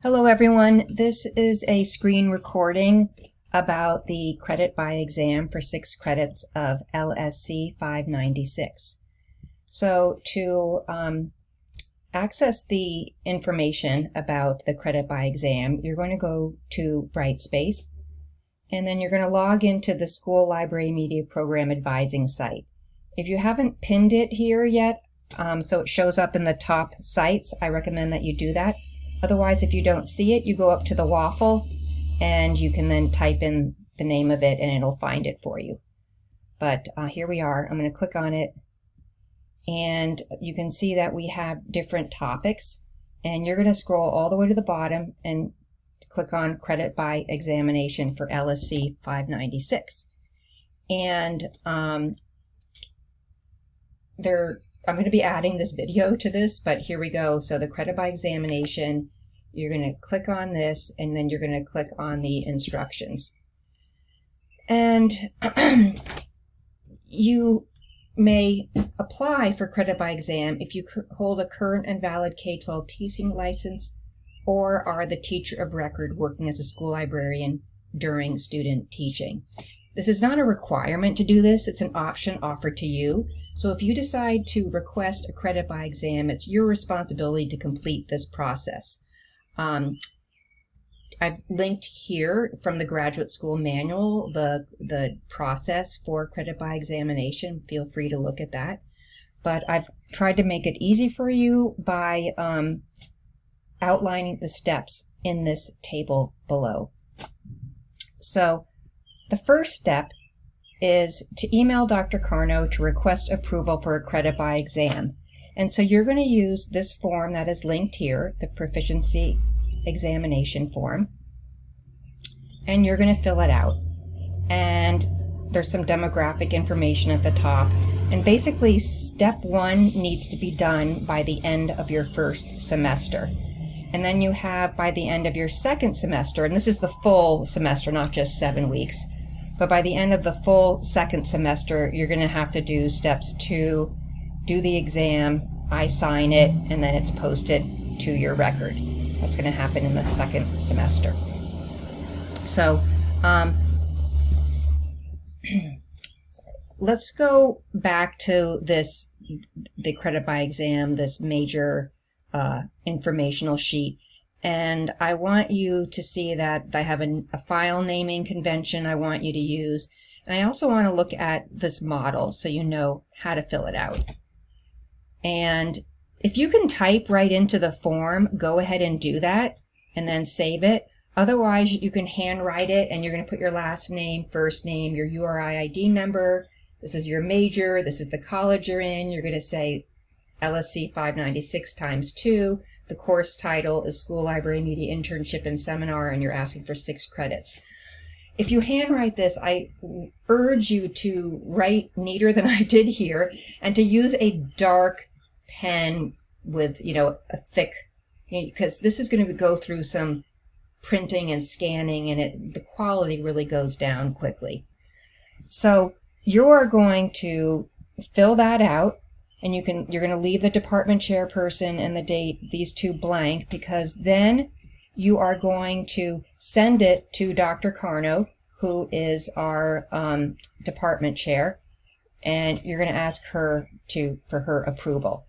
Hello everyone, this is a screen recording about the credit by exam for 6 credits of LSC 596. So to access the information about the credit by exam, you're going to go to Brightspace and then you're going to log into the School Library Media Program Advising site. If you haven't pinned it here yet, so it shows up in the top sites, I recommend that you do that. Otherwise, if you don't see it, you go up to the waffle and you can then type in the name of it and it'll find it for you. But here we are. I'm going to click on it and you can see that we have different topics, and you're going to scroll all the way to the bottom and click on Credit by Examination for LSC 596. And I'm going to be adding this video to this, but here we go. So the credit by examination, you're going to click on this and then you're going to click on the instructions. And you may apply for credit by exam if you hold a current and valid K-12 teaching license or are the teacher of record working as a school librarian during student teaching. This is not a requirement to do this, it's an option offered to you. So if you decide to request a credit by exam, it's your responsibility to complete this process. I've linked here from the Graduate School Manual the process for credit by examination. Feel free to look at that. But I've tried to make it easy for you by outlining the steps in this table below. So the first step is to email Dr. Carno to request approval for a credit by exam. And so you're going to use this form that is linked here, the proficiency examination form, and you're going to fill it out. And there's some demographic information at the top. And basically step 1 needs to be done by the end of your first semester. And then you have by the end of your second semester, and this is the full semester, not just 7 weeks, but by the end of the full second semester, you're going to have to do steps 2, do the exam, I sign it, and then it's posted to your record. That's going to happen in the second semester. So let's go back to the credit by exam, this major informational sheet. And I want you to see that I have a file naming convention I want you to use. And I also want to look at this model so you know how to fill it out. And if you can type right into the form, go ahead and do that and then save it. Otherwise, you can handwrite it and you're going to put your last name, first name, your URI ID number. This is your major. This is the college you're in. You're going to say LSC 596 times 2. The course title is School Library Media Internship and Seminar, and you're asking for 6 credits. If you handwrite this, I urge you to write neater than I did here and to use a dark pen with, a thick, because this is going to go through some printing and scanning, and the quality really goes down quickly. So you're going to fill that out. And you're going to leave the department chairperson and the date, these 2 blank, because then you are going to send it to Dr. Carno, who is our department chair, and you're going to ask her for her approval.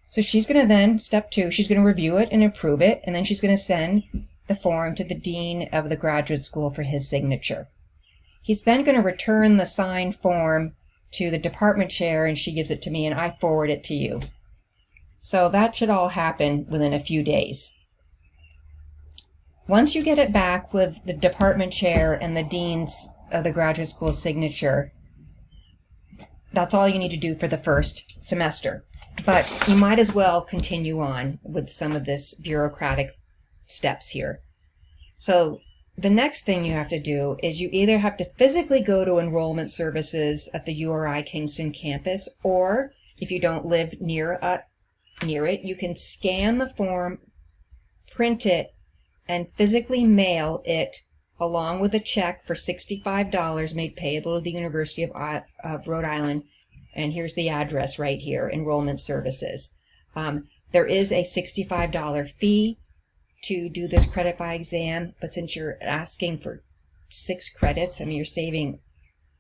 So she's going to then, step 2, she's going to review it and approve it, and then she's going to send the form to the dean of the graduate school for his signature. He's then going to return the signed form to the department chair, and she gives it to me and I forward it to you. So that should all happen within a few days. Once you get it back with the department chair and the dean's of the graduate school signature, that's all you need to do for the first semester. But you might as well continue on with some of this bureaucratic steps here. So the next thing you have to do is you either have to physically go to enrollment services at the URI Kingston campus, or if you don't live near it, you can scan the form, print it, and physically mail it along with a check for $65 made payable to the University of Rhode Island. And here's the address right here, enrollment services. There is a $65 fee to do this credit by exam, but since you're asking for 6 credits, I mean, you're saving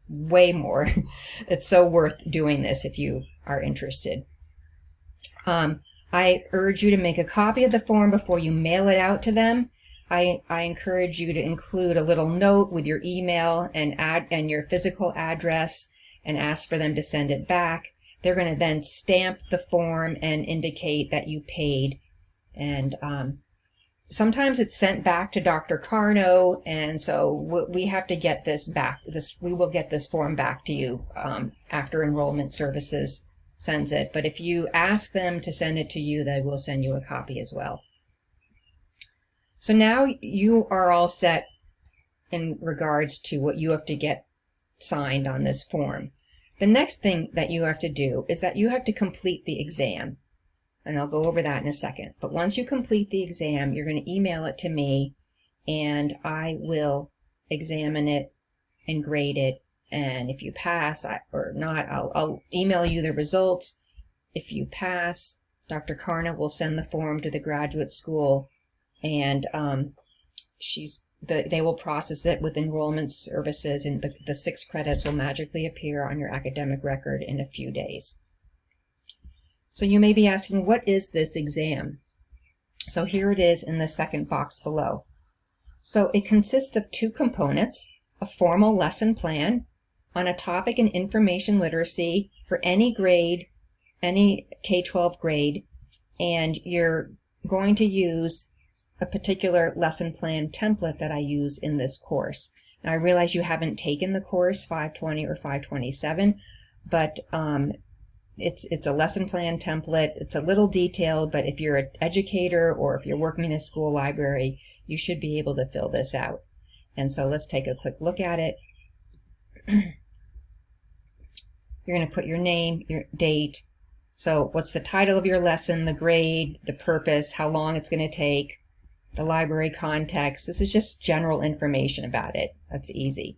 way more. It's so worth doing this if you are interested. I urge you to make a copy of the form before you mail it out to them. I encourage you to include a little note with your email and your physical address and ask for them to send it back. They're going to then stamp the form and indicate that you paid. And sometimes it's sent back to Dr. Carno, and so we have to get this back. We will get this form back to you after Enrollment Services sends it. But if you ask them to send it to you, they will send you a copy as well. So now you are all set in regards to what you have to get signed on this form. The next thing that you have to do is that you have to complete the exam. And I'll go over that in a second. But once you complete the exam, you're going to email it to me, and I will examine it and grade it. And if you pass or not, I'll email you the results. If you pass, Dr. Karna will send the form to the graduate school, and they will process it with Enrollment Services, and the 6 credits will magically appear on your academic record in a few days. So you may be asking, what is this exam? So here it is in the second box below. So it consists of 2 components: a formal lesson plan on a topic in information literacy for any grade, any K-12 grade, and you're going to use a particular lesson plan template that I use in this course. Now I realize you haven't taken the course 520 or 527, but it's a lesson plan template. It's a little detailed, but if you're an educator or if you're working in a school library, you should be able to fill this out. And so let's take a quick look at it. You're going to put your name, your date. So what's the title of your lesson, the grade, the purpose, how long it's going to take, the library context. This is just general information about it. That's easy.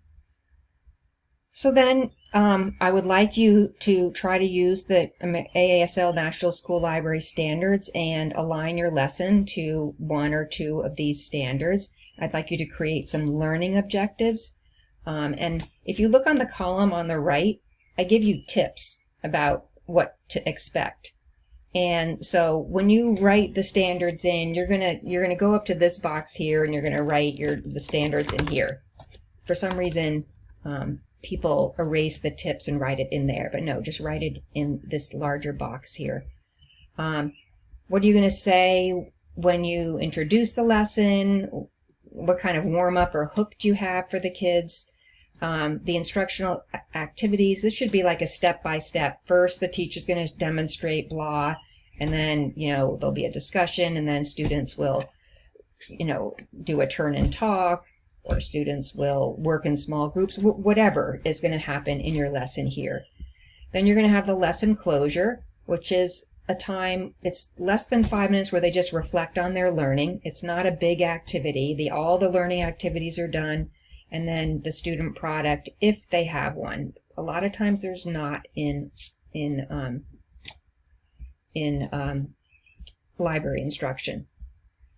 So then I would like you to try to use the AASL National School Library Standards and align your lesson to 1 or 2 of these standards. I'd like you to create some learning objectives. And if you look on the column on the right, I give you tips about what to expect. And so when you write the standards in, you're gonna go up to this box here, and you're gonna write the standards in here. For some reason, people erase the tips and write it in there, but no, just write it in this larger box here. What are you going to say when you introduce the lesson? What kind of warm-up or hook do you have for the kids? The instructional activities, this should be like a step-by-step. First, the teacher's going to demonstrate blah, and then, there'll be a discussion, and then students will, do a turn and talk, or students will work in small groups, whatever is going to happen in your lesson here. Then you're going to have the lesson closure, which is a time, it's less than 5 minutes where they just reflect on their learning. It's not a big activity. All the learning activities are done, and then the student product, if they have one. A lot of times there's not in library instruction.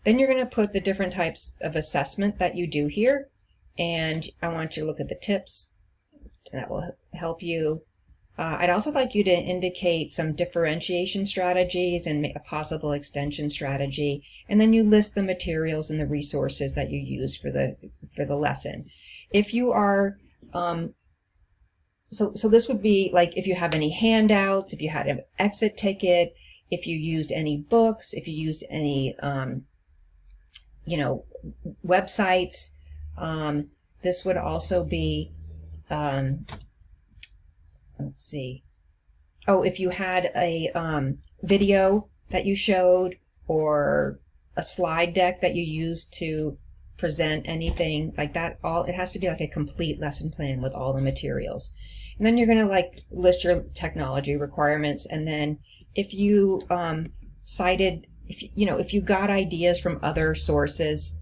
Then you're going to put the different types of assessment that you do here, and I want you to look at the tips. That will help you. I'd also like you to indicate some differentiation strategies and a possible extension strategy, and then you list the materials and the resources that you use for the lesson. If you are so this would be like if you have any handouts, if you had an exit ticket, if you used any books, if you used any websites. This would also be, let's see. Oh, if you had a video that you showed, or a slide deck that you used to present anything like that, it has to be like a complete lesson plan with all the materials. And then you're going to list your technology requirements, and then if you cited, if you got ideas from other sources,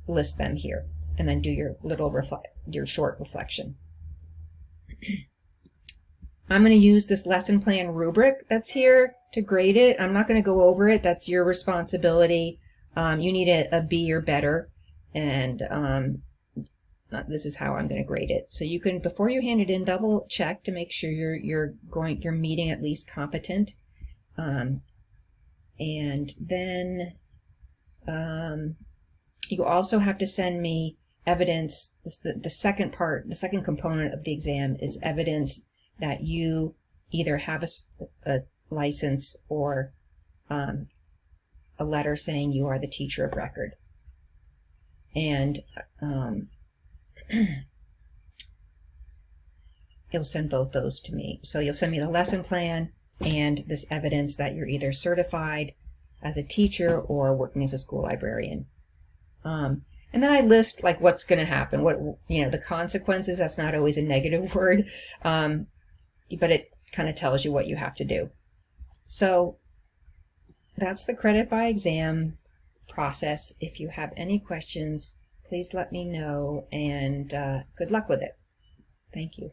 list them here, and then do your your short reflection. I'm going to use this lesson plan rubric that's here to grade it. I'm not going to go over it. That's your responsibility. You need a B or better, and this is how I'm going to grade it. So you can, before you hand it in, double check to make sure you're meeting at least competent, and then you also have to send me evidence. The second part, the second component of the exam is evidence that you either have a license or a letter saying you are the teacher of record. And you'll send both those to me. So you'll send me the lesson plan and this evidence that you're either certified as a teacher or working as a school librarian. And then I list like what's going to happen, what, the consequences. That's not always a negative word, but it kind of tells you what you have to do. So that's the credit by exam process. If you have any questions, please let me know, and good luck with it. Thank you.